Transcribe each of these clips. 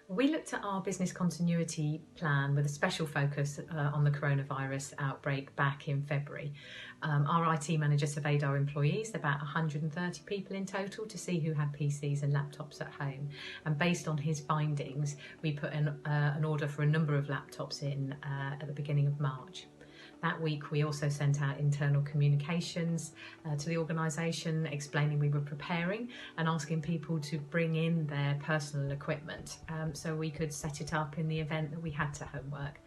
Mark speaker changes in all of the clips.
Speaker 1: We looked at our business continuity plan with a special focus on the coronavirus outbreak back in February. Our IT manager surveyed our employees, about 130 people in total, to see who had PCs and laptops at home. And based on his findings, we put in an order for a number of laptops in at the beginning of March. That week we also sent out internal communications to the organisation explaining we were preparing and asking people to bring in their personal equipment so we could set it up in the event that we had to homework.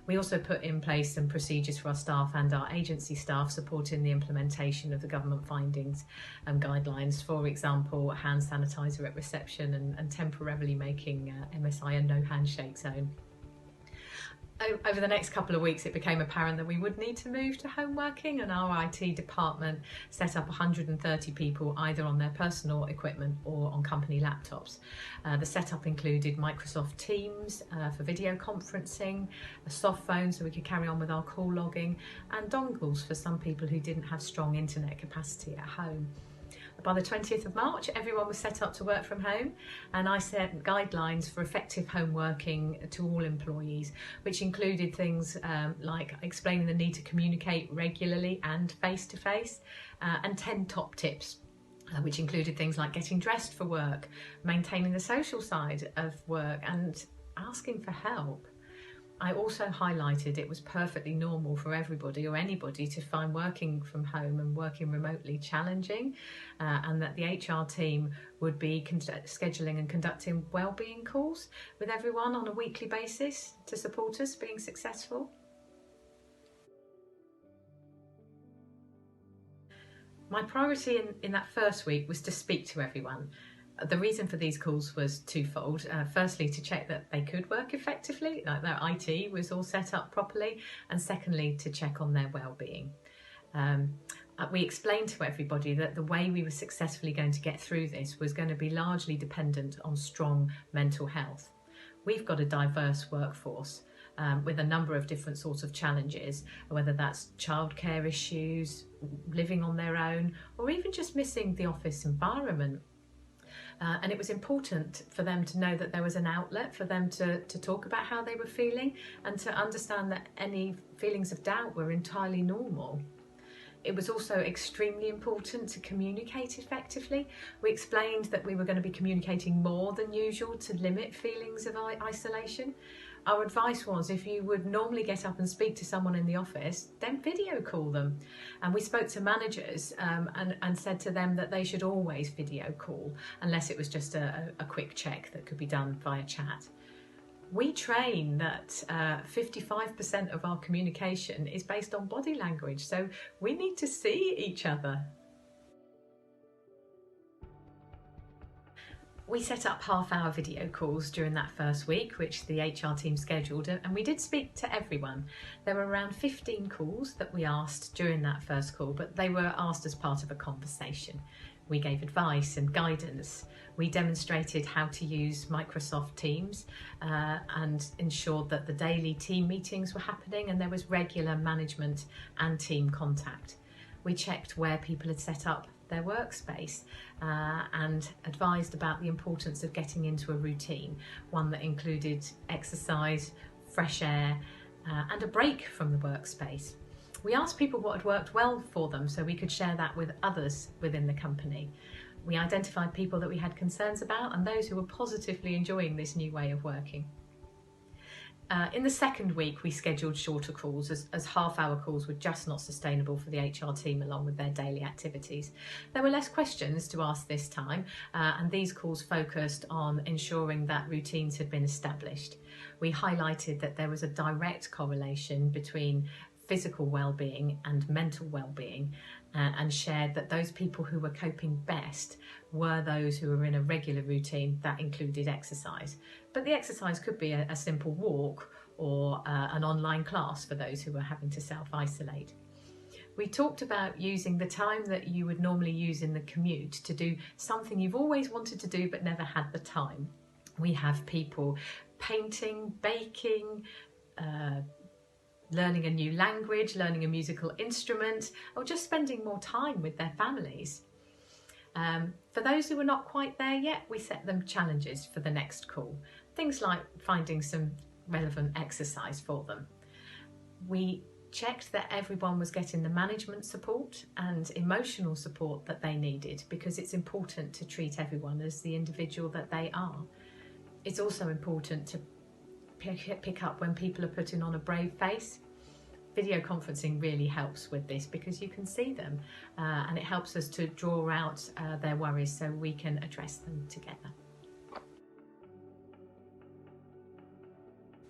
Speaker 1: We also put in place some procedures for our staff and our agency staff supporting the implementation of the government findings and guidelines, for example hand sanitiser at reception and temporarily making MSI a no handshake zone. Over the next couple of weeks it became apparent that we would need to move to home working, and our IT department set up 130 people either on their personal equipment or on company laptops. The setup included Microsoft Teams for video conferencing, a soft phone so we could carry on with our call logging, and dongles for some people who didn't have strong internet capacity at home. By the 20th of March, everyone was set up to work from home, and I set guidelines for effective home working to all employees, which included things like explaining the need to communicate regularly and face-to-face, and 10 top tips, which included things like getting dressed for work, maintaining the social side of work, and asking for help. I also highlighted it was perfectly normal for everybody or anybody to find working from home and working remotely challenging, and that the HR team would be scheduling and conducting wellbeing calls with everyone on a weekly basis to support us being successful. My priority in that first week was to speak to everyone. The reason for these calls was twofold. Firstly, to check that they could work effectively, like their IT was all set up properly, and secondly, to check on their well-being. We explained to everybody that the way we were successfully going to get through this was going to be largely dependent on strong mental health. We've got a diverse workforce with a number of different sorts of challenges, whether that's childcare issues, living on their own, or even just missing the office environment. And it was important for them to know that there was an outlet for them to talk about how they were feeling and to understand that any feelings of doubt were entirely normal. It was also extremely important to communicate effectively. We explained that we were going to be communicating more than usual to limit feelings of isolation. Our advice was, if you would normally get up and speak to someone in the office, then video call them. And we spoke to managers and said to them that they should always video call, unless it was just a quick check that could be done via chat. We train that 55% of our communication is based on body language, so we need to see each other. We set up half-hour video calls during that first week, which the HR team scheduled, and we did speak to everyone. There were around 15 calls that we asked during that first call, but they were asked as part of a conversation. We gave advice and guidance. We demonstrated how to use Microsoft Teams and ensured that the daily team meetings were happening and there was regular management and team contact. We checked where people had set up their workspace and advised about the importance of getting into a routine, one that included exercise, fresh air, and a break from the workspace. We asked people what had worked well for them so we could share that with others within the company. We identified people that we had concerns about and those who were positively enjoying this new way of working. In the second week, we scheduled shorter calls as half-hour calls were just not sustainable for the HR team along with their daily activities. There were less questions to ask this time, and these calls focused on ensuring that routines had been established. We highlighted that there was a direct correlation between physical well-being and mental well-being, and shared that those people who were coping best were those who were in a regular routine that included exercise. But the exercise could be a simple walk or an online class for those who were having to self-isolate. We talked about using the time that you would normally use in the commute to do something you've always wanted to do but never had the time. We have people painting, baking, learning a new language, learning a musical instrument, or just spending more time with their families. For those who were not quite there yet, we set them challenges for the next call. Things like finding some relevant exercise for them. We checked that everyone was getting the management support and emotional support that they needed, because it's important to treat everyone as the individual that they are. It's also important to pick up when people are putting on a brave face. Video conferencing really helps with this because you can see them, and it helps us to draw out their worries so we can address them together.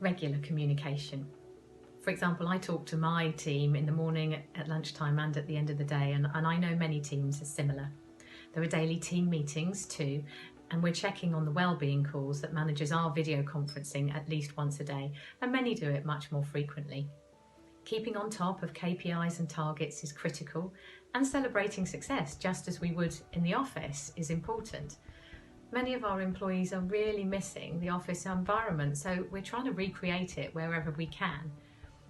Speaker 1: Regular communication. For example, I talk to my team in the morning, at lunchtime and at the end of the day, and I know many teams are similar. There are daily team meetings too, and we're checking on the wellbeing calls that managers are video conferencing at least once a day, and many do it much more frequently. Keeping on top of KPIs and targets is critical, and celebrating success, just as we would in the office, is important. Many of our employees are really missing the office environment, so we're trying to recreate it wherever we can.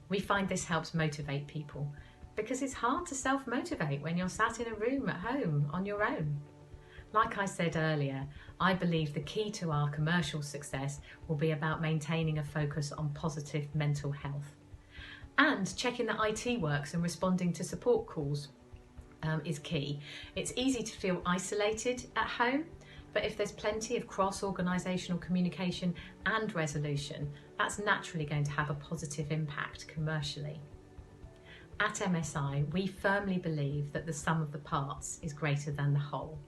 Speaker 1: We find this helps motivate people, because it's hard to self-motivate when you're sat in a room at home on your own. Like I said earlier, I believe the key to our commercial success will be about maintaining a focus on positive mental health. And checking that IT works and responding to support calls is key. It's easy to feel isolated at home, but if there's plenty of cross-organisational communication and resolution, that's naturally going to have a positive impact commercially. At MSI, we firmly believe that the sum of the parts is greater than the whole.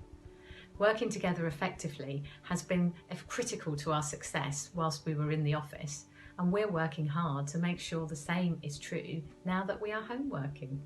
Speaker 1: Working together effectively has been critical to our success whilst we were in the office, and we're working hard to make sure the same is true now that we are home working.